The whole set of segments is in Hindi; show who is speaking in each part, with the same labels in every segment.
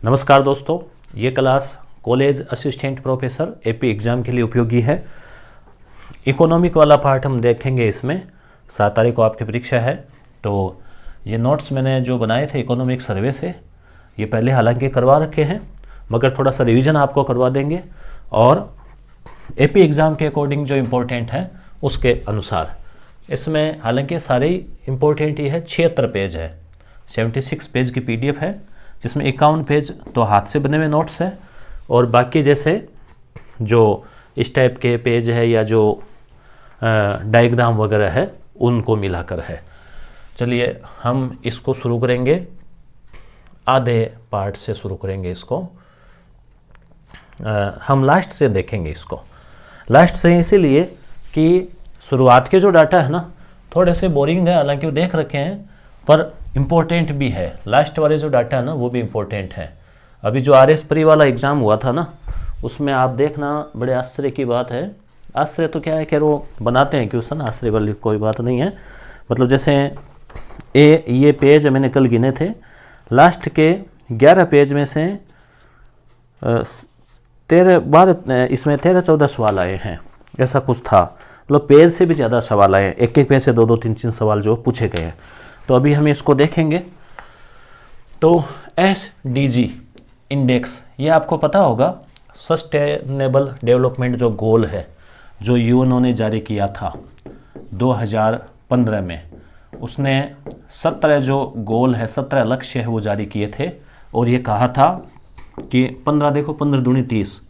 Speaker 1: नमस्कार दोस्तों, ये class college assistant professor AP exam के लिए उपयोगी है। इकोनॉमिक वाला पार्ट हम देखेंगे। इसमें 7 तारीख को आपकी परीक्षा है। तो ये नोट्स मैंने जो बनाए थे इकोनॉमिक सर्वे से, ये पहले हालांकि करवा रखे हैं, मगर थोड़ा सा रिवीजन आपको करवा देंगे और एपी एग्ज़ाम के अकॉर्डिंग जो इम्पोर्टेंट है उसके अनुसार। इसमें हालांकि सारे ही इम्पोर्टेंट ही है। 76 पेज है, 76 पेज की PDF है, जिसमें 51 पेज तो हाथ से बने हुए नोट्स हैं और बाकी जैसे जो इस टाइप के पेज है या जो डायग्राम वगैरह है उनको मिलाकर है। चलिए हम इसको शुरू करेंगे, आधे पार्ट से शुरू करेंगे इसको। हम लास्ट से देखेंगे इसको। लास्ट से इसीलिए कि शुरुआत के जो डाटा है ना थोड़े से बोरिंग है, हालांकि वो देख रखे हैं, पर इम्पोर्टेंट भी है। लास्ट वाले जो डाटा है ना वो भी इम्पोर्टेंट है। अभी जो RS प्री वाला एग्ज़ाम हुआ था ना, उसमें आप देखना, बड़े आश्चर्य की बात है। आश्चर्य तो क्या है कि वो बनाते हैं क्वेश्चन, आश्चर्य वाली कोई बात नहीं है। मतलब जैसे ये पेज मैंने कल गिने थे, लास्ट के 11 पेज में से 13 14 सवाल आए हैं, ऐसा कुछ था। मतलब पेज से भी ज़्यादा सवाल आए, एक पेज से 2 3 3 सवाल जो पूछे गए हैं। तो अभी हम इसको देखेंगे। तो SDG इंडेक्स, ये आपको पता होगा, सस्टेनेबल डेवलपमेंट जो गोल है, जो UN ने जारी किया था 2015 में। उसने 17 जो गोल है, 17 लक्ष्य है वो जारी किए थे और ये कहा था कि 15 दूनी 30,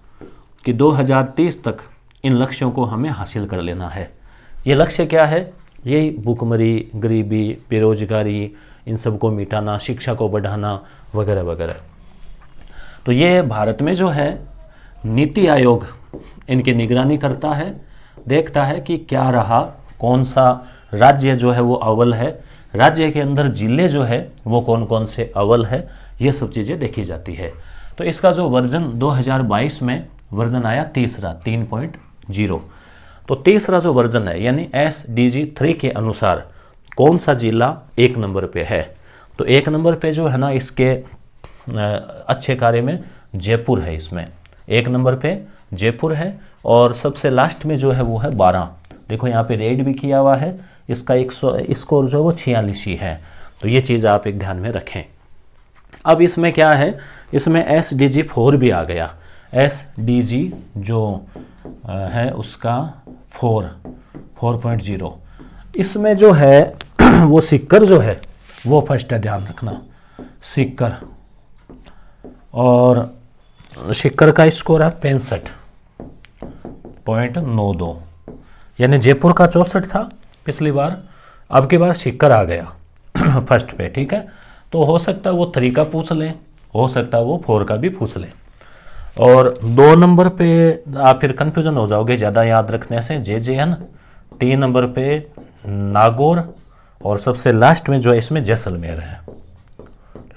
Speaker 1: कि 2030 तक इन लक्ष्यों को हमें हासिल कर लेना है। ये लक्ष्य क्या है? यही भूखमरी, गरीबी, बेरोजगारी, इन सब को मिटाना, शिक्षा को बढ़ाना वगैरह वगैरह। तो ये भारत में जो है नीति आयोग इनकी निगरानी करता है, देखता है कि क्या रहा, कौन सा राज्य जो है वो अव्वल है, राज्य के अंदर जिले जो है वो कौन कौन से अव्वल है, ये सब चीज़ें देखी जाती है। तो इसका जो वर्जन 2022 में वर्जन आया तीसरा 3.0। तो तीसरा जो वर्जन है यानी SDG 3 के अनुसार कौन सा जिला 1 नंबर पे है? तो 1 नंबर पे जो है ना इसके अच्छे कार्य में जयपुर है। इसमें 1 नंबर पे जयपुर है और सबसे लास्ट में जो है वो है 12। देखो यहाँ पे रेड भी किया हुआ है, इसका 100 स्कोर जो है वो 46 ही है। तो ये चीज़ आप एक ध्यान में रखें। अब इसमें क्या है, इसमें SDG 4 भी आ गया। SDG जो है उसका 4.0। इसमें जो है वो सिक्कर जो है वो फर्स्ट है, ध्यान रखना, सिक्कर। और सिक्कर का स्कोर है 65.92, यानी जयपुर का 64 था पिछली बार, अब की बार सिक्कर आ गया फर्स्ट पे। ठीक है, तो हो सकता है वो 3 का पूछ लें, हो सकता है वो 4 का भी पूछ लें। और 2 नंबर पे आप फिर कंफ्यूजन हो जाओगे ज़्यादा याद रखने से, JJN। 3 नंबर पे नागौर और सबसे लास्ट में जो है इसमें जैसलमेर है,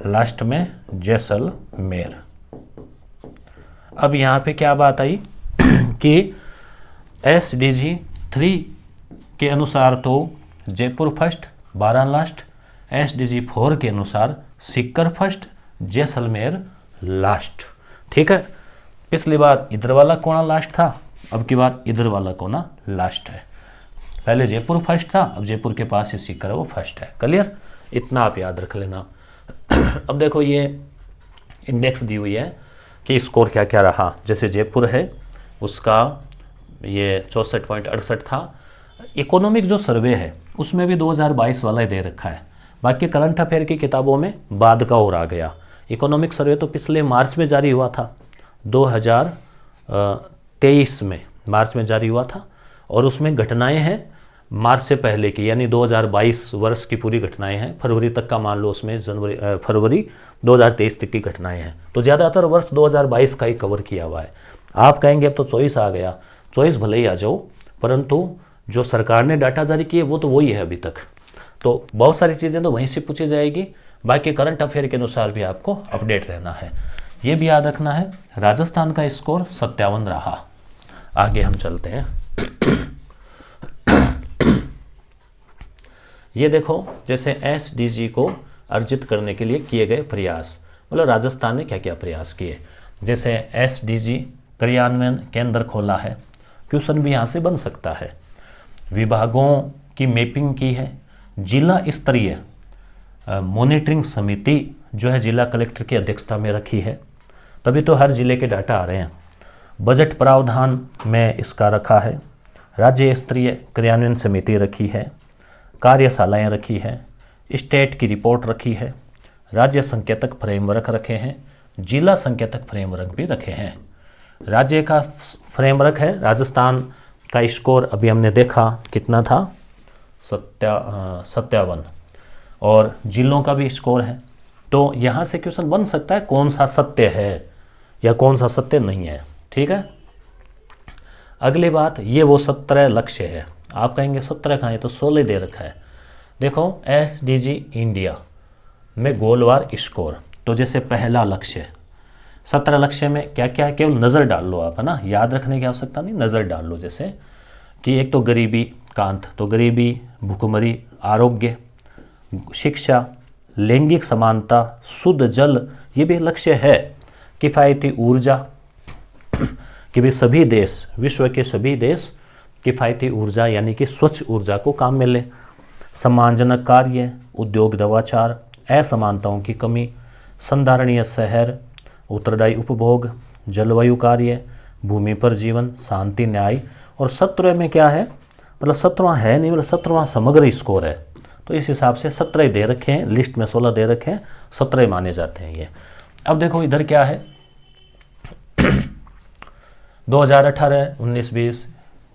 Speaker 1: लास्ट में जैसलमेर। अब यहाँ पे क्या बात आई कि SDG 3 के अनुसार तो जयपुर फर्स्ट, 12 लास्ट। SDG 4 के अनुसार सिक्कर फर्स्ट, जैसलमेर लास्ट। ठीक है, पिछली बार इधर वाला कोना लास्ट था, अब की बार इधर वाला कोना लास्ट है। पहले जयपुर फर्स्ट था, अब जयपुर के पास ये सिक्कर है वो फर्स्ट है। क्लियर? इतना आप याद रख लेना। अब देखो ये इंडेक्स दी हुई है कि स्कोर क्या क्या रहा। जैसे जयपुर है उसका ये 64.68 था। इकोनॉमिक जो सर्वे है उसमें भी 2022 वाला ही दे रखा है, बाकी करंट अफेयर की किताबों में बाद का और आ गया। इकोनॉमिक सर्वे तो पिछले मार्च में जारी हुआ था, 2023 में मार्च में जारी हुआ था, और उसमें घटनाएं हैं मार्च से पहले की, यानी 2022 वर्ष की पूरी घटनाएं हैं। फरवरी तक का मान लो, उसमें फरवरी 2023 तक की घटनाएं हैं। तो ज़्यादातर वर्ष 2022 का ही कवर किया हुआ है। आप कहेंगे अब तो चॉइस आ गया, चॉइस भले ही आ जाओ, परंतु जो सरकार ने डाटा जारी किए वो तो वही है अभी तक। तो बहुत सारी चीज़ें तो वहीं से पूछी जाएगी, बाकी करंट अफेयर के अनुसार भी आपको अपडेट रहना है। ये भी याद रखना है। राजस्थान का स्कोर 57 रहा। आगे हम चलते हैं। ये देखो, जैसे SDG को अर्जित करने के लिए किए गए प्रयास, मतलब राजस्थान ने क्या क्या प्रयास किए। जैसे SDG क्रियान्वयन केंद्र खोला है, क्वेश्चन भी यहाँ से बन सकता है। विभागों की मैपिंग की है। जिला स्तरीय मॉनिटरिंग समिति जो है जिला कलेक्टर की अध्यक्षता में रखी है, तभी तो हर जिले के डाटा आ रहे हैं। बजट प्रावधान में इसका रखा है। राज्य स्तरीय क्रियान्वयन समिति रखी है। कार्यशालाएं रखी है। स्टेट की रिपोर्ट रखी है। राज्य संकेतक फ्रेमवर्क रखे हैं। जिला संकेतक फ्रेमवर्क भी रखे हैं। राज्य का फ्रेमवर्क है। राजस्थान का स्कोर अभी हमने देखा कितना था, 57, और जिलों का भी स्कोर है। तो यहाँ से क्वेश्चन बन सकता है कौन सा सत्य है या कौन सा सत्य नहीं है। ठीक है। अगली बात, ये वो 17 लक्ष्य है। आप कहेंगे 17 कहाँ है, तो 16 दे रखा है। देखो SDG इंडिया में गोलवार स्कोर, तो जैसे पहला लक्ष्य 17 लक्ष्य में क्या क्या है, केवल नज़र डाल लो आप, है ना, याद रखने की आवश्यकता नहीं, नज़र डाल लो। जैसे कि एक तो गरीबी का अंत, तो गरीबी, भूखमरी, आरोग्य, शिक्षा, लैंगिक समानता, शुद्ध जल, ये भी लक्ष्य है। किफ़ायती ऊर्जा, कि भाई सभी देश, विश्व के सभी देश किफ़ायती ऊर्जा यानी कि स्वच्छ ऊर्जा को काम में लें। सम्मानजनक कार्य, उद्योग नवाचार, असमानताओं की कमी, संधारणीय शहर, उत्तरदायी उपभोग, जलवायु कार्य, भूमि पर जीवन, शांति, न्याय। और 17 में क्या है, मतलब 17वां है नहीं, मतलब 17वां समग्र स्कोर है। तो इस हिसाब से 17 दे रखे हैं, लिस्ट में 16 दे रखे हैं, 17 माने जाते हैं ये। अब देखो इधर क्या है 2018, 19,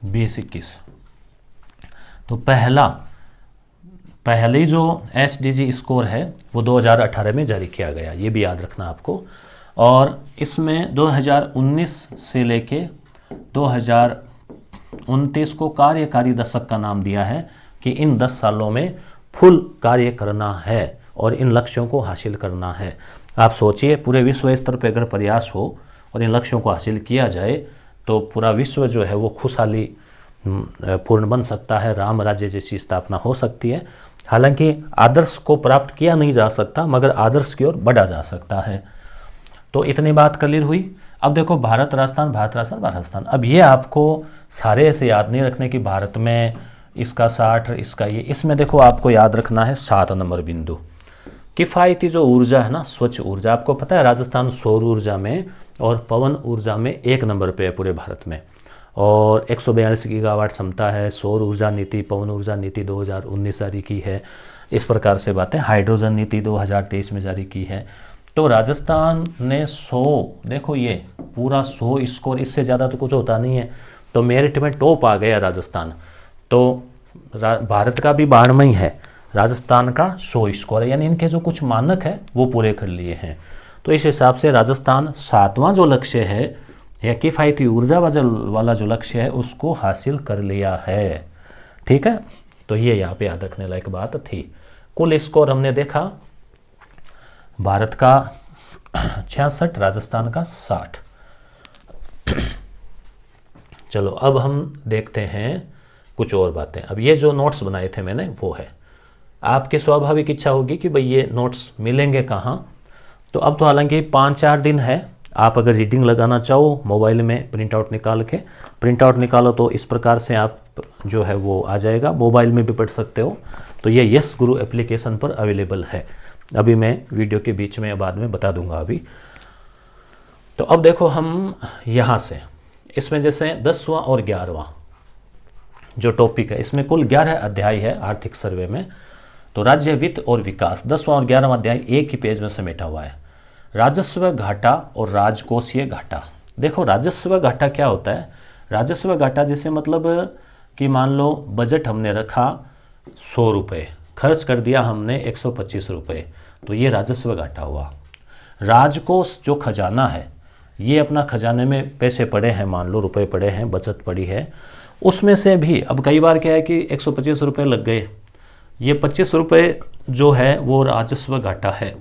Speaker 1: 20, 21। तो पहली जो SDG स्कोर है वो 2018 में जारी किया गया, ये भी याद रखना आपको। और इसमें 2019 से लेके 2029 को कार्यकारी दशक का नाम दिया है कि इन 10 सालों में फुल कार्य करना है और इन लक्ष्यों को हासिल करना है। आप सोचिए पूरे विश्व स्तर पर अगर प्रयास हो और इन लक्ष्यों को हासिल किया जाए तो पूरा विश्व जो है वो खुशहाली पूर्ण बन सकता है, राम राज्य जैसी स्थापना हो सकती है। हालांकि आदर्श को प्राप्त किया नहीं जा सकता, मगर आदर्श की ओर बढ़ा जा सकता है। तो इतनी बात क्लियर हुई। अब देखो भारत राजस्थान, भारत राजस्थान, भारत राजस्थान। अब ये आपको सारे ऐसे याद नहीं रखने की भारत में इसका 60, इसका ये, इसमें देखो आपको याद रखना है 7 नंबर बिंदु। किफ़ायती जो ऊर्जा है ना, स्वच्छ ऊर्जा, आपको पता है राजस्थान सौर ऊर्जा में और पवन ऊर्जा में 1 नंबर पे है पूरे भारत में, और 142 गीगावाट क्षमता है। सौर ऊर्जा नीति, पवन ऊर्जा नीति 2019 जारी की है। इस प्रकार से बातें, हाइड्रोजन नीति 2023 में जारी की है। तो राजस्थान ने 100, देखो ये पूरा 100 स्कोर, इससे ज़्यादा तो कुछ होता नहीं है। तो मेरिट में टॉप आ गया राजस्थान। तो भारत का भी 92 है, राजस्थान का 100 स्कोर है, यानी इनके जो कुछ मानक है वो पूरे कर लिए हैं। तो इस हिसाब से राजस्थान 7वां जो लक्ष्य है या किफ़ायती ऊर्जा वाला जो लक्ष्य है उसको हासिल कर लिया है। ठीक है। तो ये यहाँ पे याद रखने लायक बात थी। कुल स्कोर हमने देखा, भारत का 66, राजस्थान का 60। चलो अब हम देखते हैं कुछ और बातें। अब ये जो नोट्स बनाए थे मैंने वो है, आपकी स्वाभाविक इच्छा होगी कि भाई ये नोट्स मिलेंगे कहाँ। तो अब तो हालांकि 5-4 दिन है, आप अगर रीडिंग लगाना चाहो मोबाइल में प्रिंट आउट निकालो तो इस प्रकार से आप जो है वो आ जाएगा, मोबाइल में भी पढ़ सकते हो। तो ये यस गुरु एप्लीकेशन पर अवेलेबल है। अभी मैं वीडियो के बीच में बाद में बता दूंगा अभी। तो अब देखो हम यहाँ से इसमें जैसे 10वां और 11वां जो टॉपिक है, इसमें कुल 11 अध्याय है आर्थिक सर्वे में। तो राज्य वित्त और विकास 10वां और 11वां अध्याय एक ही पेज में समेटा हुआ है। राजस्व घाटा और राजकोषीय घाटा। देखो राजस्व घाटा क्या होता है, राजस्व घाटा जैसे मतलब कि मान लो बजट हमने रखा 100 रुपये, खर्च कर दिया हमने 125 रुपये, तो ये राजस्व घाटा हुआ। राजकोष जो खजाना है, ये अपना खजाने में पैसे पड़े हैं, मान लो रुपए पड़े हैं, बचत पड़ी है, उसमें से भी अब कई बार क्या है कि 125 रुपये लग गए, ये 25 रुपये जो है वो राजस्व घाटा है।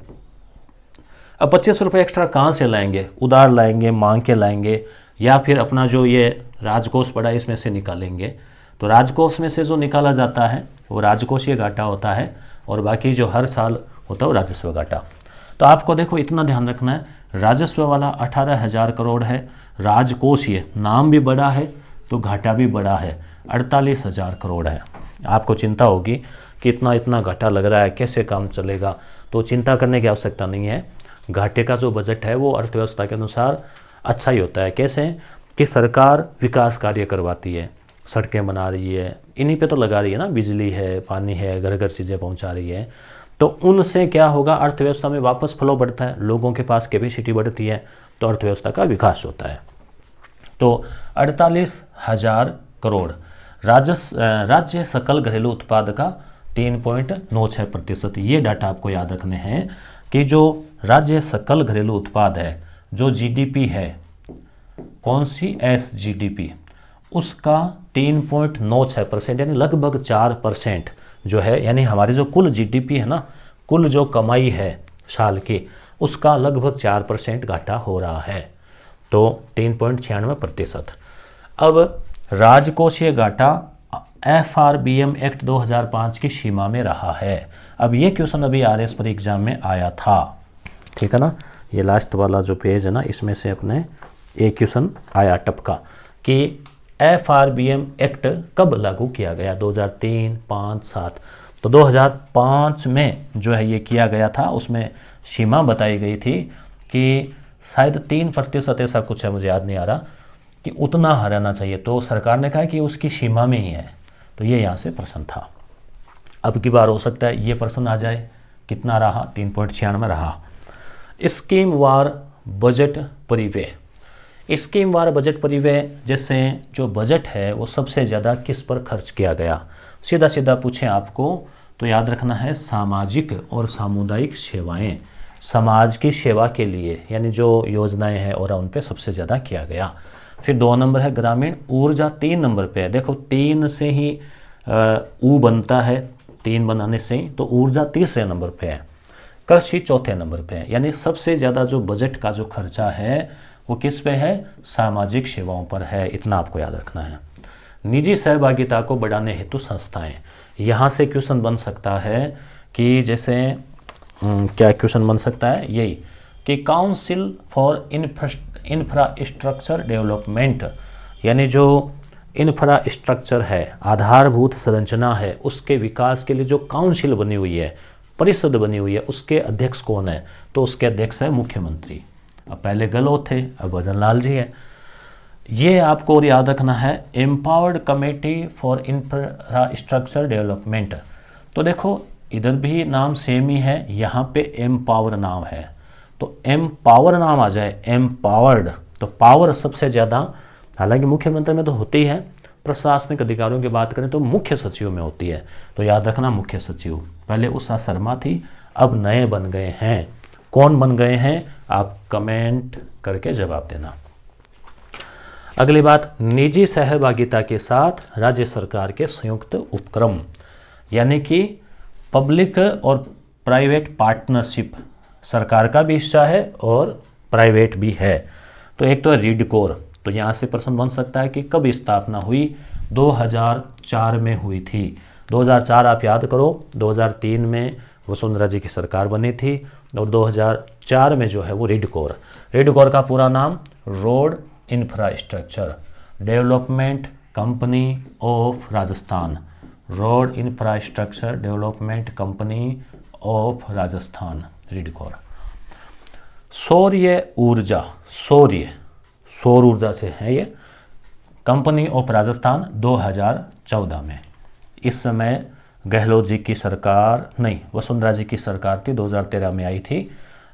Speaker 1: अब 25 रुपये एक्स्ट्रा कहाँ से लाएंगे, उधार लाएंगे, मांग के लाएंगे, या फिर अपना जो ये राजकोष पड़ा है इसमें से निकालेंगे। तो राजकोष में से जो निकाला जाता है वो राजकोषीय घाटा होता है, और बाकी जो हर साल होता है वो राजस्व घाटा। तो आपको देखो इतना ध्यान रखना है, राजस्व वाला 18,000 करोड़ है, राजकोषीय नाम भी बड़ा है तो घाटा भी बड़ा है, 48,000 करोड़ है। आपको चिंता होगी कि इतना घाटा लग रहा है, कैसे काम चलेगा, तो चिंता करने की आवश्यकता नहीं है। घाटे का जो बजट है वो अर्थव्यवस्था के अनुसार अच्छा ही होता है। कैसे कि सरकार विकास कार्य करवाती है, सड़कें बना रही है, इन्हीं पे तो लगा रही है ना, बिजली है, पानी है, घर घर चीज़ें पहुंचा रही है, तो उनसे क्या होगा, अर्थव्यवस्था में वापस फ्लो बढ़ता है, लोगों के पास कैपेसिटी बढ़ती है, तो अर्थव्यवस्था का विकास होता है। तो 48,000 करोड़ राज्य सकल घरेलू उत्पाद का 3.96%। ये डाटा आपको याद रखने हैं कि जो राज्य सकल घरेलू उत्पाद है, जो जीडीपी है, कौन सी, एसजीडीपी, उसका 3.96% यानी लगभग 4% जो है, यानी हमारी जो कुल जीडीपी है ना, कुल जो कमाई है साल की, उसका लगभग 4% घाटा हो रहा है, तो 3.96%। अब राजकोषीय घाटा FRBM एक्ट 2005 की सीमा में रहा है। अब ये क्वेश्चन अभी RS पर एग्जाम में आया था, ठीक है ना, ये लास्ट वाला जो पेज है ना, इसमें से अपने एक क्वेश्चन आया टपका कि FRBM एक्ट कब लागू किया गया, 2003, 5, 7। तो 2005 में जो है ये किया गया था, उसमें सीमा बताई गई थी कि शायद 3% ऐसा कुछ है, मुझे याद नहीं आ रहा, कि उतना हराना चाहिए। तो सरकार ने कहा कि उसकी सीमा में ही है, तो ये यहाँ से प्रश्न था। अब की बार हो सकता है ये प्रश्न आ जाए, कितना रहा, 3.96 रहा। स्कीम वार बजट परिव्यय, स्कीम वार बजट परिव्यय, जैसे जो बजट है वो सबसे ज़्यादा किस पर खर्च किया गया, सीधा सीधा पूछें आपको तो याद रखना है सामाजिक और सामुदायिक सेवाएं, समाज की सेवा के लिए यानी जो योजनाएं हैं और उन पे सबसे ज़्यादा किया गया। फिर 2 नंबर है ग्रामीण ऊर्जा, 3 नंबर पे है, देखो 3 से ही ऊ बनता है, 3 बनाने से ही, तो ऊर्जा तीसरे नंबर पे है, कृषि चौथे नंबर पे है, यानी सबसे ज़्यादा जो बजट का जो खर्चा है वो किस पे है, सामाजिक सेवाओं पर है, इतना आपको याद रखना है। निजी सहभागिता को बढ़ाने हेतु संस्थाएं, यहाँ से क्वेश्चन बन सकता है कि जैसे क्या क्वेश्चन बन सकता है, यही कि काउंसिल फॉर इंफ्रास्ट्रक्चर डेवलपमेंट, यानी जो इंफ्रास्ट्रक्चर है, आधारभूत संरचना है, उसके विकास के लिए जो काउंसिल बनी हुई है, परिषद बनी हुई है, उसके अध्यक्ष कौन है, तो उसके अध्यक्ष है मुख्यमंत्री। अब पहले गहलोत थे, अब भजन लाल जी है। ये आपको और याद रखना है, empowered committee for infrastructure development. तो देखो इधर भी नाम सेम ही है, यहाँ पे एम्पावर नाम है, तो एम्पावर नाम आ जाए, एम्पावर्ड, तो पावर सबसे ज़्यादा, हालांकि मुख्यमंत्री में तो होती है, प्रशासनिक अधिकारियों की बात करें तो मुख्य सचिव में होती है, तो याद रखना मुख्य सचिव। पहले उषा शर्मा थी, अब नए बन गए हैं, कौन बन गए हैं, आप कमेंट करके जवाब देना। अगली बात, निजी सहभागिता के साथ राज्य सरकार के संयुक्त उपक्रम, यानी कि पब्लिक और प्राइवेट पार्टनरशिप, सरकार का भी हिस्सा है और प्राइवेट भी है। तो एक तो है रीडकोर, तो यहाँ से प्रश्न बन सकता है कि कब स्थापना हुई, 2004 में हुई थी। 2004 आप याद करो, 2003 में वसुंधरा जी की सरकार बनी थी और 2004 में जो है वो रीडकोर का पूरा नाम road infrastructure development company of Rajasthan, road infrastructure development company of Rajasthan, RIDCOR. सौर ऊर्जा सौर ऊर्जा से है ये, कंपनी ऑफ राजस्थान 2014 में। इस समय गहलोत जी की सरकार नहीं, वसुंधरा जी की सरकार थी, 2013 में आई थी,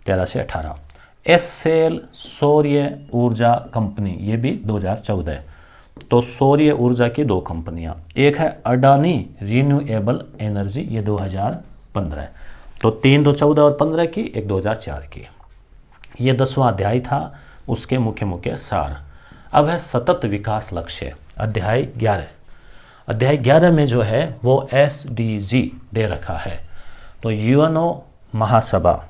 Speaker 1: 13 से 18। एसएल सौर्य ऊर्जा कंपनी, ये भी 2014 है। तो सौर्य ऊर्जा की 2 कंपनियां, एक है अडानी रिन्यूएबल एनर्जी, ये 2015 है। तो 3 2014 और 15 की, एक 2004 की। ये 10वां अध्याय था, उसके मुख्य सार। अब है सतत विकास लक्ष्य, अध्याय 11। अध्याय 11 में जो है वो SDG दे रखा है। तो यूएनओ महासभा,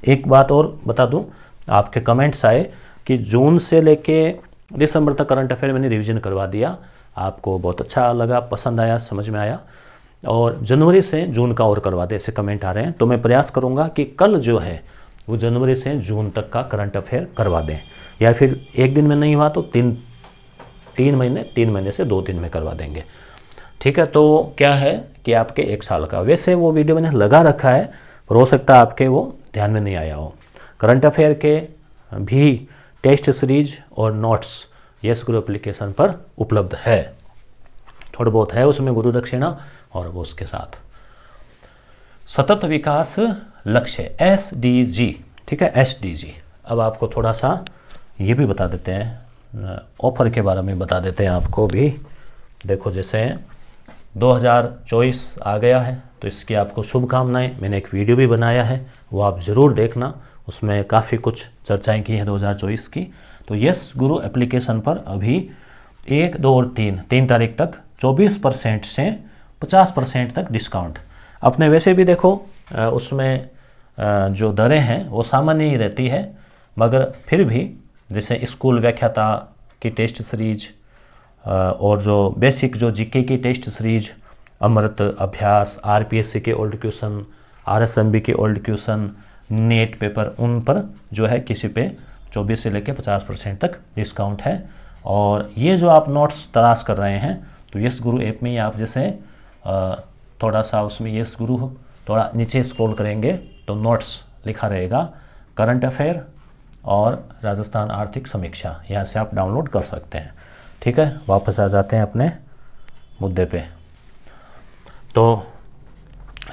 Speaker 1: एक बात और बता दूं, आपके कमेंट्स आए कि जून से लेके दिसंबर तक करंट अफेयर मैंने रिवीजन करवा दिया, आपको बहुत अच्छा लगा, पसंद आया, समझ में आया, और जनवरी से जून का और करवा दे, ऐसे कमेंट आ रहे हैं। तो मैं प्रयास करूंगा कि कल जो है वो जनवरी से जून तक का करंट अफेयर करवा दें, या फिर एक दिन में नहीं हुआ तो तीन महीने से 2 दिन में करवा देंगे। ठीक है, तो क्या है कि आपके 1 साल का, वैसे वो वीडियो मैंने लगा रखा है पर हो सकता है आपके वो ध्यान में नहीं आया हो। करंट अफेयर के भी टेस्ट सीरीज और नोट्स यस गुरु एप्लीकेशन पर उपलब्ध है, थोड़ा बहुत है उसमें गुरु दक्षिणा और वो उसके साथ सतत विकास लक्ष्य SDG। ठीक है, SDG। अब आपको थोड़ा सा ये भी बता देते हैं, ऑफर के बारे में बता देते हैं आपको भी। देखो जैसे 2024 आ गया है तो इसकी आपको शुभकामनाएं। मैंने एक वीडियो भी बनाया है, वो आप ज़रूर देखना, उसमें काफ़ी कुछ चर्चाएं की हैं 2024 की। तो यस गुरु एप्लीकेशन पर अभी 1, 2 और 3 तारीख तक 24% से 50% तक डिस्काउंट। अपने वैसे भी देखो उसमें जो दरें हैं वो सामान्य ही रहती है, मगर फिर भी जैसे स्कूल व्याख्याता की टेस्ट सीरीज और जो बेसिक जो जीके की टेस्ट सीरीज, अमृत अभ्यास, RPSC के ओल्ड क्वेश्चन, RSMB के ओल्ड क्वेश्चन, नेट पेपर, उन पर जो है किसी पे 24 से लेकर 50% तक डिस्काउंट है। और ये जो आप नोट्स तलाश कर रहे हैं तो यस गुरु ऐप में ही आप जैसे थोड़ा सा उसमें यस गुरु थोड़ा नीचे स्क्रॉल करेंगे तो नोट्स लिखा रहेगा, करंट अफेयर और राजस्थान आर्थिक समीक्षा, यहाँ से आप डाउनलोड कर सकते हैं। ठीक है, वापस आ जाते हैं अपने मुद्दे पे। तो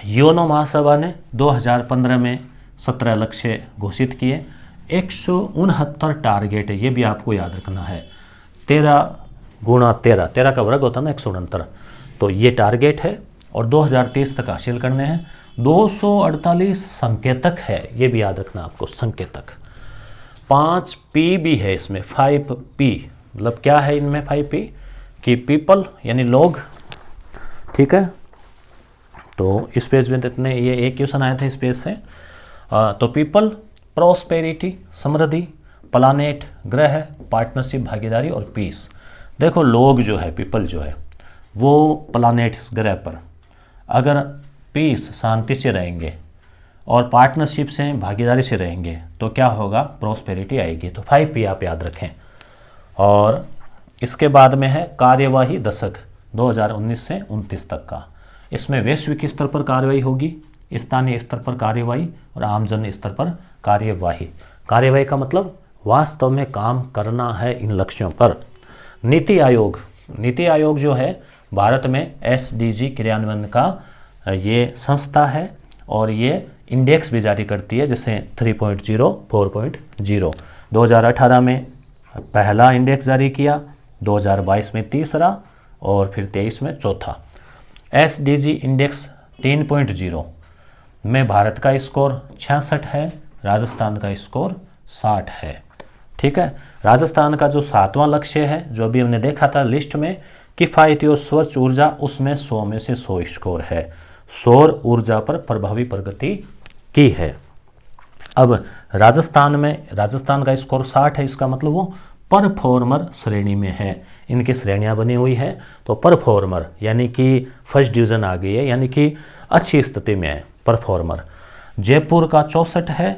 Speaker 1: योनो महासभा ने 2015 में 17 लक्ष्य घोषित किए, 169 टारगेट है, ये भी आपको याद रखना है। 13 गुणा 13 का वर्ग होता है ना 169, तो ये टारगेट है और 2030 तक हासिल करने हैं। 248 संकेतक है, ये भी याद रखना आपको, संकेतक। 5 P भी है इसमें, 5P, मतलब क्या है इनमें 5P कि पीपल यानी लोग। ठीक है, तो इस पेज में इतने, ये एक क्वेश्चन आए थे इस पेज से। तो पीपल, प्रॉस्पेरिटी समृद्धि, प्लानेट ग्रह, पार्टनरशिप भागीदारी और पीस। देखो लोग जो है, पीपल जो है वो प्लानेट्स ग्रह पर अगर पीस शांति से रहेंगे और पार्टनरशिप से भागीदारी से रहेंगे तो क्या होगा, प्रॉस्पेरिटी आएगी। तो 5P आप याद रखें। और इसके बाद में है कार्यवाही दशक 2019 से 29 तक का। इसमें वैश्विक स्तर पर कार्यवाही होगी, स्थानीय स्तर पर कार्यवाही और आमजन स्तर पर कार्यवाही। कार्यवाही का मतलब वास्तव में काम करना है इन लक्ष्यों पर। नीति आयोग जो है भारत में SDG क्रियान्वयन का ये संस्था है और ये इंडेक्स भी जारी करती है, जैसे 3.0, 4.0। 2018 में पहला इंडेक्स जारी किया, 2022 में तीसरा और फिर 23 में चौथा। SDG इंडेक्स 3.0 में भारत का स्कोर 66 है, राजस्थान का स्कोर 60 है। ठीक है, राजस्थान का जो 7वां लक्ष्य है, जो अभी हमने देखा था लिस्ट में, किफ़ायती और स्वच्छ ऊर्जा, उसमें 100 में से 100 स्कोर है। सौर ऊर्जा पर प्रभावी प्रगति की है। अब राजस्थान का स्कोर 60 है, इसका मतलब वो परफॉर्मर श्रेणी में है। इनकी श्रेणियां बनी हुई है, तो परफॉर्मर यानी कि फर्स्ट डिवीज़न आ गई है, यानी कि अच्छी स्थिति में है परफॉर्मर। जयपुर का 64 है,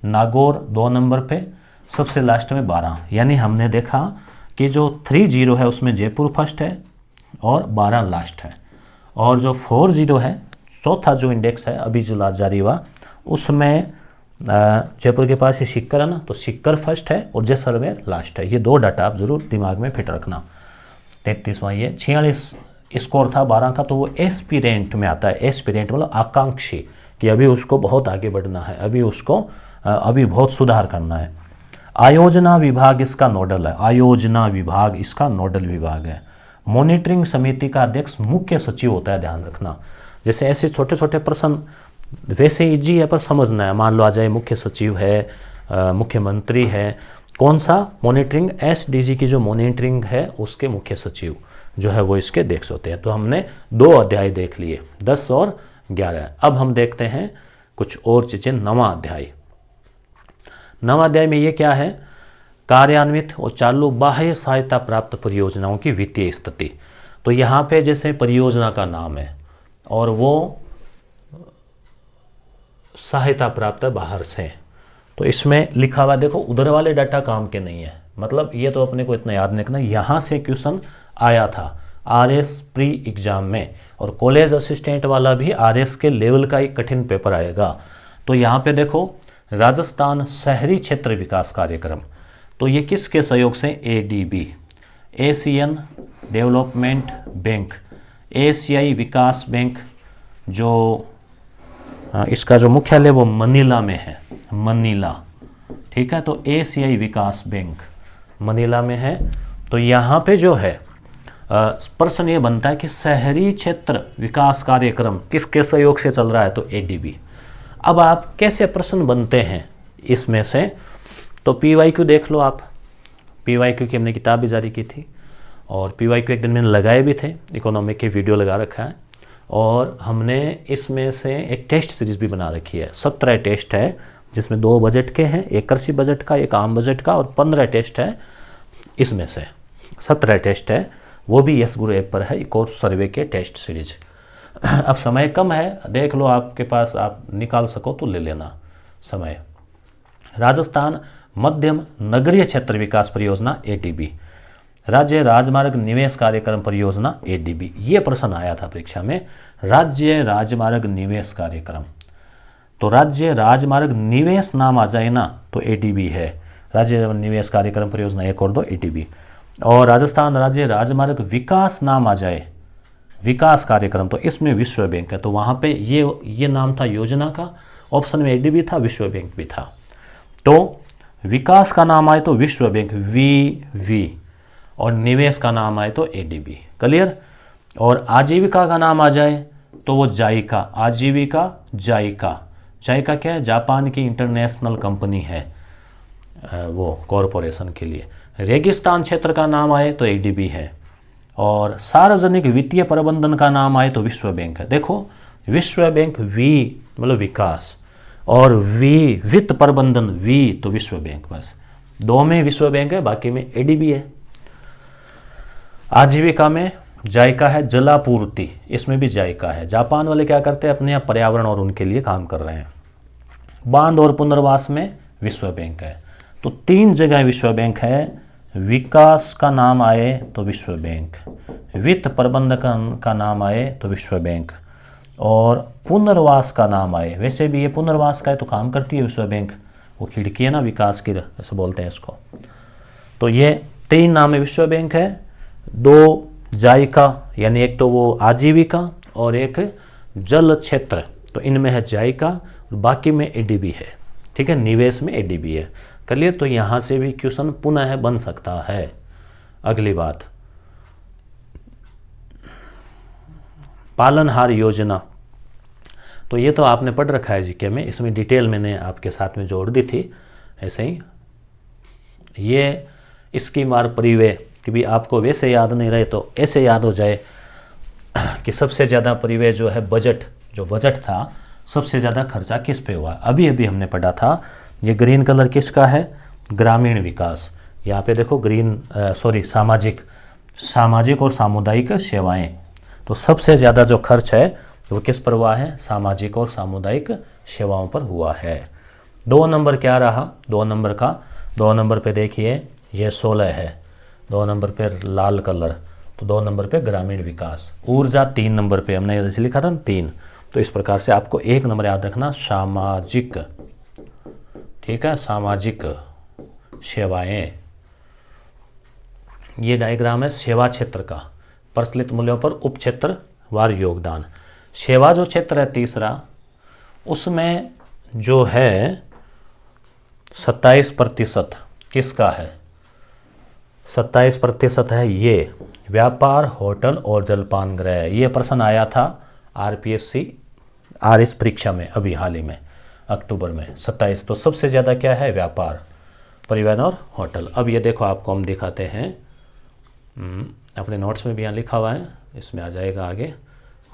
Speaker 1: नागौर 2 नंबर पे, सबसे लास्ट में 12। यानी हमने देखा कि जो 30 है उसमें जयपुर फर्स्ट है और 12 लास्ट है, और जो 40 है चौथा जो इंडेक्स है अभी जो जारी हुआ, उसमें जयपुर के पास ये सिक्कर है ना, तो सिक्कर फर्स्ट है और जैसलमेर लास्ट है। ये 2 डाटा आप जरूर दिमाग में फिट रखना। 33वां ये 46 स्कोर था 12 का, तो वो एस्पिरेंट में आता है। एस्पिरेंट मतलब आकांक्षी, कि अभी उसको बहुत आगे बढ़ना है, अभी बहुत सुधार करना है। आयोजना विभाग इसका नोडल है, आयोजना विभाग इसका नोडल विभाग है। मॉनिटरिंग समिति का अध्यक्ष मुख्य सचिव होता है, ध्यान रखना। जैसे ऐसे छोटे छोटे प्रश्न वैसे इजी है पर समझना है। मान लो आ जाए मुख्य सचिव है, मुख्यमंत्री है, कौन सा मॉनिटरिंग, SDG की जो मॉनिटरिंग है उसके मुख्य सचिव जो है वो इसके अध्यक्ष होते हैं। तो हमने 2 अध्याय देख लिए, 10 और 11। अब हम देखते हैं कुछ और चीज़ें। 9वां अध्याय में ये क्या है, कार्यान्वित और चालू बाह्य सहायता प्राप्त परियोजनाओं की वित्तीय स्थिति। तो यहाँ पे जैसे परियोजना का नाम है और वो सहायता प्राप्त है बाहर से, तो इसमें लिखा हुआ देखो, उधर वाले डाटा काम के नहीं है, मतलब ये तो अपने को इतना याद नहीं रखना। यहाँ से क्वेश्चन आया था आरएस प्री एग्जाम में, और कॉलेज असिस्टेंट वाला भी आरएस के लेवल का एक कठिन पेपर आएगा। तो यहाँ पे देखो, राजस्थान शहरी क्षेत्र विकास कार्यक्रम, तो ये किसके सहयोग से? एडीबी, एशियन डेवलपमेंट बैंक, एशियाई विकास बैंक, जो इसका जो मुख्यालय वो मनीला में है, मनीला, ठीक है। तो एशियाई विकास बैंक मनीला में है। तो यहाँ पे जो है प्रश्न ये बनता है कि शहरी क्षेत्र विकास कार्यक्रम किसके सहयोग से चल रहा है? तो एडीबी। अब आप कैसे प्रश्न बनते हैं इसमें से? तो पीवाईक्यू देख लो आप, पीवाईक्यू की हमने किताब भी जारी की थी, और पीवाईक्यू एक दिन मैंने लगाए भी थे, इकोनॉमिक के वीडियो लगा रखा है, और हमने इसमें से एक टेस्ट सीरीज भी बना रखी है। 17 टेस्ट है, जिसमें 2 बजट के हैं, एक कृषि बजट का, एक आम बजट का, और 15 टेस्ट है। इसमें से 17 टेस्ट है, वो भी यस गुरु ऐप पर है, एक और सर्वे के टेस्ट सीरीज। अब समय कम है, देख लो, आपके पास आप निकाल सको तो ले लेना समय। राजस्थान मध्यम नगरीय क्षेत्र विकास परियोजना एडीबी, राज्य राजमार्ग निवेश कार्यक्रम परियोजना एडीबी। ये प्रश्न आया था परीक्षा में, राज्य राजमार्ग निवेश कार्यक्रम। तो राज्य राजमार्ग निवेश नाम आ जाए ना तो एडीबी है, राज्य निवेश कार्यक्रम परियोजना 1 और 2 एडीबी। और राजस्थान राज्य राजमार्ग विकास नाम आ जाए, विकास कार्यक्रम, तो इसमें विश्व बैंक है। तो वहाँ पे ये नाम था योजना का, ऑप्शन में एडीबी था, विश्व बैंक भी था। तो विकास का नाम आए तो विश्व बैंक वी, और निवेश का नाम आए तो एडीबी। क्लियर? और आजीविका का नाम आ जाए तो वो जाइका, आजीविका जाइका। जाइका क्या है? जापान की इंटरनेशनल कंपनी है, वो कॉरपोरेशन के लिए। रेगिस्तान क्षेत्र का नाम आए तो एडीबी है, और सार्वजनिक वित्तीय प्रबंधन का नाम आए तो विश्व बैंक है। देखो, विश्व बैंक वी मतलब विकास, और वी वित्त प्रबंधन वी तो विश्व बैंक, बस 2 में विश्व बैंक है, बाकी में एडीबी है। आजीविका में जाइका है, जलापूर्ति, इसमें भी जाइका है। जापान वाले क्या करते हैं? अपने यहाँ पर्यावरण और उनके लिए काम कर रहे हैं। बांध और पुनर्वास में विश्व बैंक है। तो 3 जगह विश्व बैंक है। विकास का नाम आए तो विश्व बैंक, वित्त प्रबंधन का नाम आए तो विश्व बैंक, और पुनर्वास का नाम आए, वैसे भी ये पुनर्वास का है तो काम करती है विश्व बैंक, वो खिड़की है ना विकास की, ऐसे बोलते हैं इसको। तो ये 3 नाम है विश्व बैंक है, 2 जाइका, यानी एक तो वो आजीविका और एक जल क्षेत्र, तो इनमें है जाइका, और बाकी में एडीबी है। ठीक है, निवेश में एडीबी है। क्लियर? तो यहाँ से भी क्वेश्चन पुनः बन सकता है। अगली बात, पालनहार योजना, तो ये तो आपने पढ़ रखा है जीके में, इसमें डिटेल मैंने आपके साथ में जोड़ दी थी। ऐसे ही ये इसकी मार परिव्यय कि भी आपको वैसे याद नहीं रहे तो ऐसे याद हो जाए कि सबसे ज़्यादा परिव्यय जो है बजट, जो बजट था सबसे ज़्यादा खर्चा किस पे हुआ। अभी अभी हमने पढ़ा था, ये ग्रीन कलर किसका है? ग्रामीण विकास। यहाँ पे देखो सामाजिक और सामुदायिक सेवाएं, तो सबसे ज़्यादा जो खर्च है वो किस पर हुआ है? सामाजिक और सामुदायिक सेवाओं पर हुआ है। 2 नंबर क्या रहा? 2 नंबर का, 2 नंबर पे देखिए ये 16 है, 2 नंबर पे लाल कलर, तो 2 नंबर पे ग्रामीण विकास। ऊर्जा 3 नंबर पे, हमने जैसे लिखा था ना 3, तो इस प्रकार से आपको 1 नंबर याद रखना, सामाजिक। ठीक है, सामाजिक सेवाएं। ये डायग्राम है सेवा क्षेत्र का, प्रचलित मूल्यों पर उप क्षेत्र वार योगदान। सेवा जो क्षेत्र है तीसरा, उसमें जो है 27% किसका है? 27% है ये व्यापार, होटल और जलपान गृह। ये प्रश्न आया था आरपीएससी आरएस परीक्षा में अभी हाल ही में अक्टूबर में 27। तो सबसे ज़्यादा क्या है? व्यापार, परिवहन और होटल। अब ये देखो आपको हम दिखाते हैं, अपने नोट्स में भी यहाँ लिखा हुआ है, इसमें आ जाएगा आगे।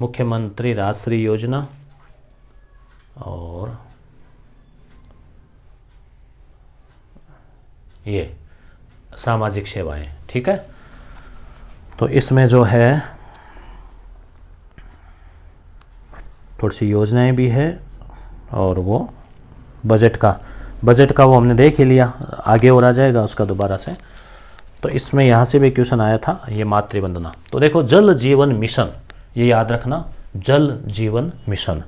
Speaker 1: मुख्यमंत्री राजश्री योजना और ये सामाजिक सेवाएं। ठीक है, तो इसमें जो है थोड़ी सी योजनाएं भी है और वो बजट का बजट का वो हमने देख ही लिया, आगे और आ जाएगा उसका दोबारा से। तो इसमें यहाँ से भी क्वेश्चन आया था, ये मातृवंदना। तो देखो जल जीवन मिशन, ये याद रखना, जल जीवन मिशन।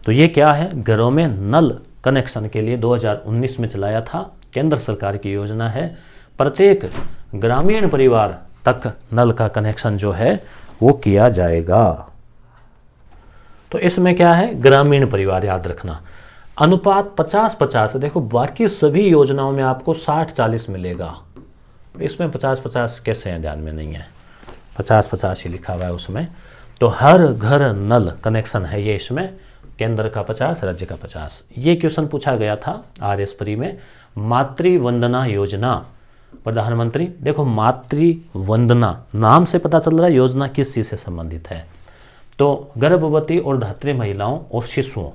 Speaker 1: तो ये क्या है, घरों में नल कनेक्शन के लिए 2019 में चलाया था, केंद्र सरकार की योजना है। प्रत्येक ग्रामीण परिवार तक नल का कनेक्शन जो है वो किया जाएगा। तो इसमें क्या है, ग्रामीण परिवार याद रखना। अनुपात 50-50, देखो बाकी सभी योजनाओं में आपको 60-40 मिलेगा, इसमें 50-50 कैसे हैं, ध्यान में नहीं है, 50-50 ही लिखा हुआ है उसमें। तो हर घर नल कनेक्शन है ये, इसमें केंद्र का 50, राज्य का 50। ये क्वेश्चन पूछा गया था RS परी में। मातृवंदना योजना, प्रधानमंत्री, देखो मातृवंदना नाम से पता चल रहा है योजना किस चीज़ से संबंधित है। तो गर्भवती और धात्री महिलाओं और शिशुओं,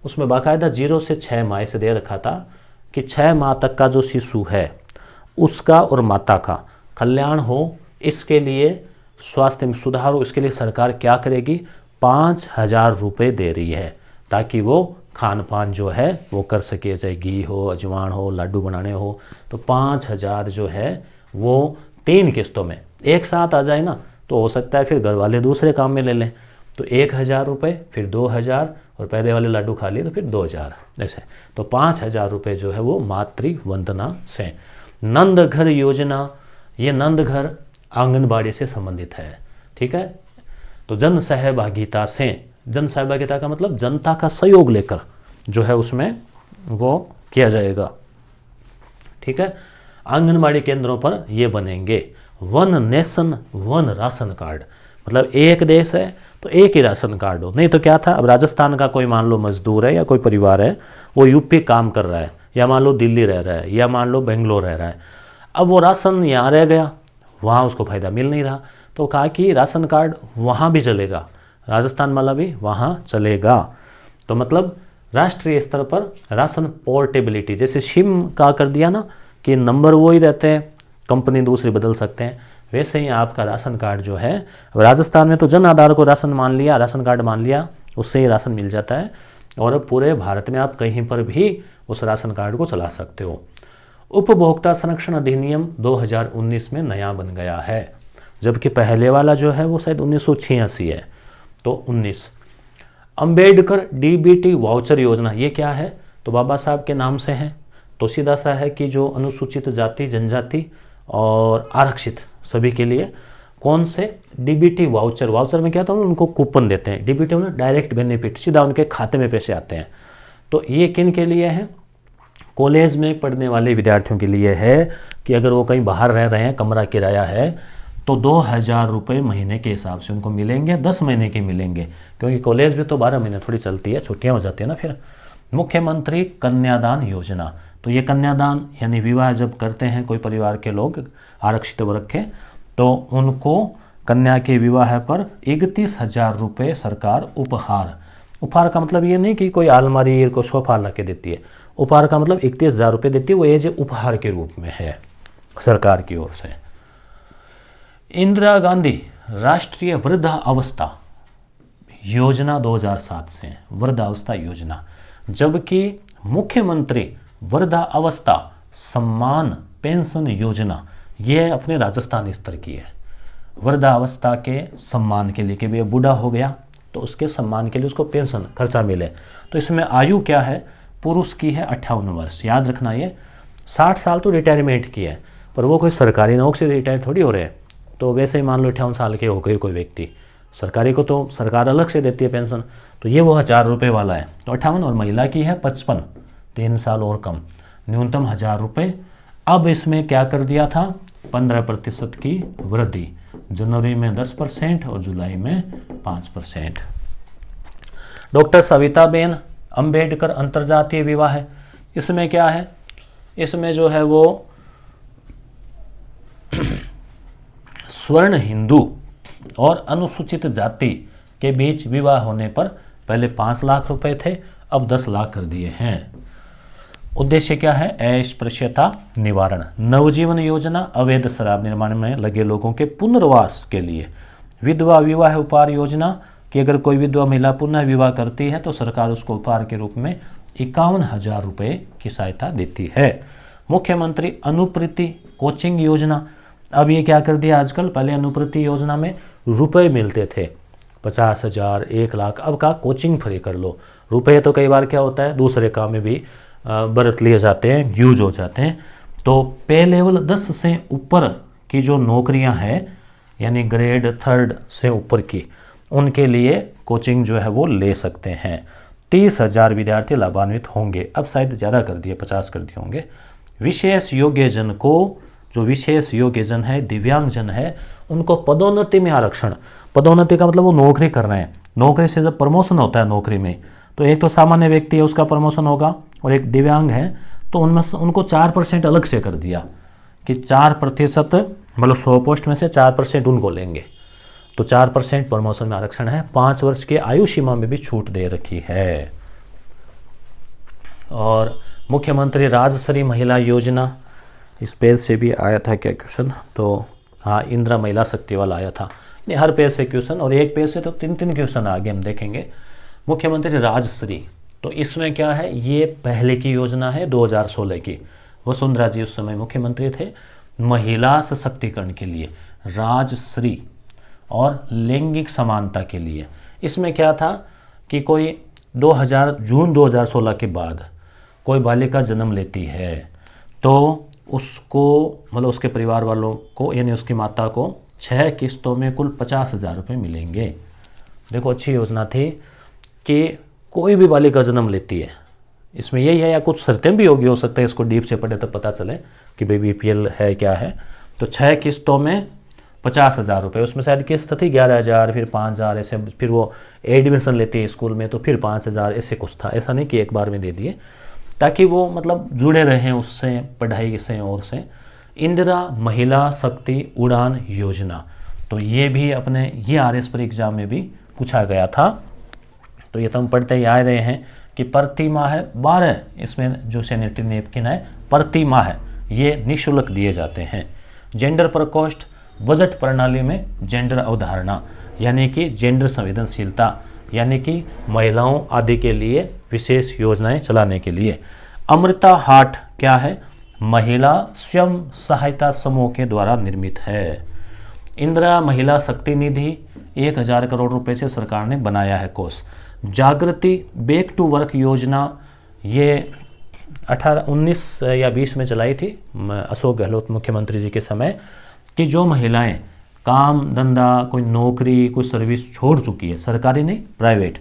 Speaker 1: उसमें बाकायदा 0 से 6 माह से दे रखा था कि 6 माह तक का जो शिशु है उसका और माता का कल्याण हो, इसके लिए स्वास्थ्य में सुधार हो, इसके लिए सरकार क्या करेगी, 5,000 रुपये दे रही है, ताकि वो खान पान जो है वो कर सके, चाहे घी हो, अजवान हो, लड्डू बनाने हो। तो 5,000 जो है वो 3 किस्तों में एक साथ आ जाए ना, तो हो सकता है फिर घर वाले दूसरे काम में ले लें। तो 1,000 रुपये, फिर 2,000, और पहले वाले लड्डू खा लिए तो फिर 2,000 ऐसे। तो 5,000 रुपये जो है वो मातृवंदना से। नंद घर योजना, ये नंद घर आंगनबाड़ी से संबंधित है, ठीक है। तो जन सहभागिता से, जन सहभागिता का मतलब जनता का सहयोग लेकर जो है उसमें वो किया जाएगा, ठीक है। आंगनबाड़ी केंद्रों पर ये बनेंगे। One nation one ration card, मतलब एक देश है तो एक ही राशन कार्ड हो। नहीं तो क्या था, अब राजस्थान का कोई मान लो मजदूर है या कोई परिवार है, वो यूपी काम कर रहा है, या मान लो दिल्ली रह रहा है, या मान लो बेंगलोर रह रहा है, अब वो राशन यहाँ रह गया, वहाँ उसको फ़ायदा मिल नहीं रहा, तो कहा कि राशन कार्ड वहाँ भी चलेगा, राजस्थान वाला भी वहाँ चलेगा। तो मतलब राष्ट्रीय स्तर पर राशन पोर्टेबिलिटी, जैसे सिम का कर दिया ना कि नंबर वो ही रहते हैं, कंपनी दूसरी बदल सकते हैं, वैसे ही आपका राशन कार्ड जो है, राजस्थान में तो जन आधार को राशन मान लिया, राशन कार्ड मान लिया, उससे ही राशन मिल जाता है, और अब पूरे भारत में आप कहीं पर भी उस राशन कार्ड को चला सकते हो। उपभोक्ता संरक्षण अधिनियम 2019 में नया बन गया है, जबकि पहले वाला जो है वो शायद 1986 है, तो 19। अंबेडकर DBT वाउचर योजना, ये क्या है, तो बाबा साहब के नाम से है, तो सीधा सा है कि जो अनुसूचित जाति, जनजाति और आरक्षित सभी के लिए कौन से DBT वाउचर, वाउचर में क्या होता है, उनको कूपन देते हैं, DBT में डायरेक्ट बेनिफिट, सीधा उनके खाते में पैसे आते हैं। तो ये किन के लिए है, कॉलेज में पढ़ने वाले विद्यार्थियों के लिए है, कि अगर वो कहीं बाहर रह रहे हैं, कमरा किराया है, तो 2,000 रुपये महीने के हिसाब से उनको मिलेंगे, 10 महीने के मिलेंगे, क्योंकि कॉलेज भी तो 12 महीने थोड़ी चलती है, छुट्टियाँ हो जाती है ना फिर। मुख्यमंत्री कन्यादान योजना, तो ये कन्यादान यानी विवाह जब करते हैं कोई परिवार के लोग आरक्षित वर्ग के, तो उनको कन्या के विवाह पर 31,000 रुपये सरकार उपहार, उपहार का मतलब ये नहीं कि कोई अलमारी को सोफा ला के देती है, उपहार का मतलब 31,000 रुपये देती है, वो एज उपहार के रूप में है सरकार की ओर से। इंदिरा गांधी राष्ट्रीय वृद्धावस्था योजना 2007 से, वृद्धावस्था योजना, जबकि मुख्यमंत्री वृद्धावस्था सम्मान पेंशन योजना, ये अपने राजस्थान स्तर की है। वृद्धावस्था के सम्मान के लिए कि भाई बूढ़ा हो गया तो उसके सम्मान के लिए उसको पेंशन खर्चा मिले। तो इसमें आयु क्या है, पुरुष की है 58 वर्ष, याद रखना ये 60 साल तो रिटायरमेंट की है, पर वो कोई सरकारी नौकरी से रिटायर थोड़ी हो रहे हैं, तो वैसे ही मान लो 58 साल के हो गए कोई व्यक्ति, सरकारी को तो सरकार अलग से देती है पेंशन, तो ये वो 1,000 रुपये वाला है, तो 58, और महिला की है 55, 3 साल और कम, न्यूनतम 1,000 रुपये। अब इसमें क्या कर दिया था, 15% की वृद्धि, जनवरी में 10% और जुलाई में 5%। डॉक्टर सविताबेन अंबेडकर अंतर्जातीय विवाह है, इसमें क्या है, इसमें जो है वो स्वर्ण हिंदू और अनुसूचित जाति के बीच विवाह होने पर पहले 5 लाख रुपए थे, अब 10 लाख कर दिए हैं। उद्देश्य क्या है, अस्पृश्यता निवारण। नवजीवन योजना, अवैध शराब निर्माण में लगे लोगों के पुनर्वास के लिए। विधवा विवाह उपहार योजना, कि अगर कोई विधवा महिला पुनः विवाह करती है तो सरकार उसको उपहार के रूप में 51,000 रुपये की सहायता देती है। मुख्यमंत्री अनुप्रति कोचिंग योजना, अब ये क्या कर दिया आजकल, पहले अनुप्रति योजना में रुपए मिलते थे 50,000, 1,00,000, अब का कोचिंग फ्री कर लो। रुपए तो कई बार क्या होता है दूसरे काम में भी बरत लिए जाते हैं, यूज हो जाते हैं। तो पे लेवल 10 से ऊपर की जो नौकरियां हैं, यानी ग्रेड 3 से ऊपर की, उनके लिए कोचिंग जो है वो ले सकते हैं। 30,000 विद्यार्थी लाभान्वित होंगे, अब शायद ज़्यादा कर दिए, 50 कर दिए होंगे। विशेष योग्यजन को, जो विशेष योग्यजन है, दिव्यांगजन है, उनको पदोन्नति में आरक्षण। पदोन्नति का मतलब वो नौकरी कर रहे हैं, नौकरी से जब प्रमोशन होता है नौकरी में, तो एक तो सामान्य व्यक्ति है उसका प्रमोशन होगा, और एक दिव्यांग है, तो उनमें उनको 4% अलग से कर दिया कि 4%, मतलब 100 पोस्ट में से 4% उनको लेंगे, तो 4% प्रमोशन में आरक्षण है। 5 वर्ष की आयु सीमा में भी छूट दे रखी है। और मुख्यमंत्री राजश्री महिला योजना, इस पेज से भी आया था क्या क्वेश्चन, तो हाँ, इंदिरा महिला शक्ति वाला आया था। नहीं, हर पेज से क्वेश्चन, और एक पेज से तो 3-3 क्वेश्चन आगे हम देखेंगे। मुख्यमंत्री राजश्री, तो इसमें क्या है, ये पहले की योजना है 2016 की, वसुंधरा जी उस समय मुख्यमंत्री थे, महिला सशक्तिकरण के लिए राजश्री और लैंगिक समानता के लिए। इसमें क्या था कि कोई जून 2016 के बाद कोई बालिका जन्म लेती है तो उसको, मतलब उसके परिवार वालों को, यानी उसकी माता को 6 किस्तों में कुल 50,000 रुपये मिलेंगे। देखो, अच्छी योजना थी कि कोई भी बालिका जन्म लेती है, इसमें यही है, या कुछ शर्तें भी होगी, हो सकता है इसको डीप से पढ़े तो पता चले कि भाई BPL है क्या है। तो 6 किस्तों में 50,000 रुपये, उसमें शायद किस्त थी 11,000, फिर 5,000, ऐसे, फिर वो एडमिशन लेती है स्कूल में तो फिर 5,000, ऐसे कुछ था। ऐसा नहीं कि एक बार में दे दिए, ताकि वो मतलब जुड़े रहें उससे, पढ़ाई से और से। इंदिरा महिला शक्ति उड़ान योजना, तो ये भी अपने ये RS पर एग्जाम में भी पूछा गया था। तो ये तो हम पढ़ते ही आ रहे हैं कि प्रति माह 12, इसमें जो सैनिटरी नैपकिन है प्रति माह ये निःशुल्क दिए जाते हैं। जेंडर प्रकोष्ठ, बजट प्रणाली में जेंडर अवधारणा, यानी कि जेंडर संवेदनशीलता, यानी कि महिलाओं आदि के लिए विशेष योजनाएं चलाने के लिए। अमृता हाट क्या है, महिला स्वयं सहायता समूह के द्वारा निर्मित है। इंदिरा महिला शक्ति निधि 1,000 करोड़ रुपए से सरकार ने बनाया है कोष। जागृति बैक टू वर्क योजना, ये 19 या 20 में चलाई थी अशोक गहलोत मुख्यमंत्री जी के समय, कि जो महिलाएं काम धंधा, कोई नौकरी, कोई सर्विस छोड़ चुकी है, सरकारी नहीं प्राइवेट,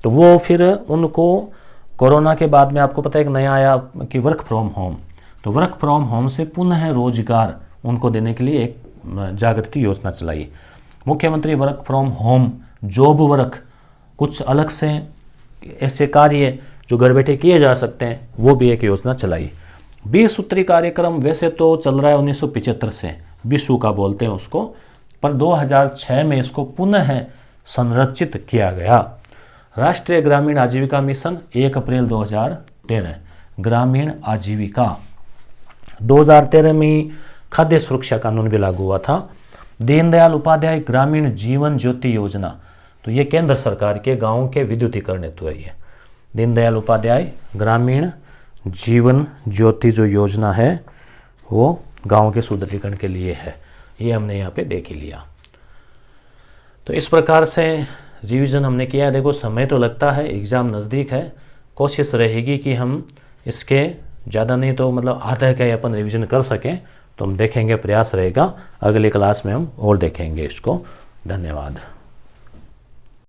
Speaker 1: तो वो फिर उनको कोरोना के बाद में, आपको पता है एक नया आया कि वर्क फ्रॉम होम, तो वर्क फ्रॉम होम से पुनः रोजगार उनको देने के लिए एक जागृति योजना चलाई। मुख्यमंत्री work from home job work, कुछ अलग से ऐसे कार्य जो घर बैठे किए जा सकते हैं, वो भी एक योजना चलाई। 20 सूत्री कार्यक्रम वैसे तो चल रहा है 1975 से, विश्व का बोलते हैं उसको, पर 2006 में इसको पुनः संरचित किया गया। राष्ट्रीय ग्रामीण आजीविका मिशन 1 अप्रैल 2013, ग्रामीण आजीविका। 2013 में खाद्य सुरक्षा कानून भी लागू हुआ था। दीनदयाल उपाध्याय ग्रामीण जीवन ज्योति योजना, तो ये केंद्र सरकार के गाँव के विद्युतीकरण हेतु है। ये दीनदयाल उपाध्याय ग्रामीण जीवन ज्योति जो योजना है वो गाँव के सुदृढ़ीकरण के लिए है। ये हमने यहाँ पे देख ही लिया। तो इस प्रकार से रिवीजन हमने किया है। देखो, समय तो लगता है, एग्ज़ाम नज़दीक है, कोशिश रहेगी कि हम इसके ज़्यादा नहीं तो मतलब आधा का अपन रिवीजन कर सकें, तो हम देखेंगे, प्रयास रहेगा। अगली क्लास में हम और देखेंगे इसको। धन्यवाद।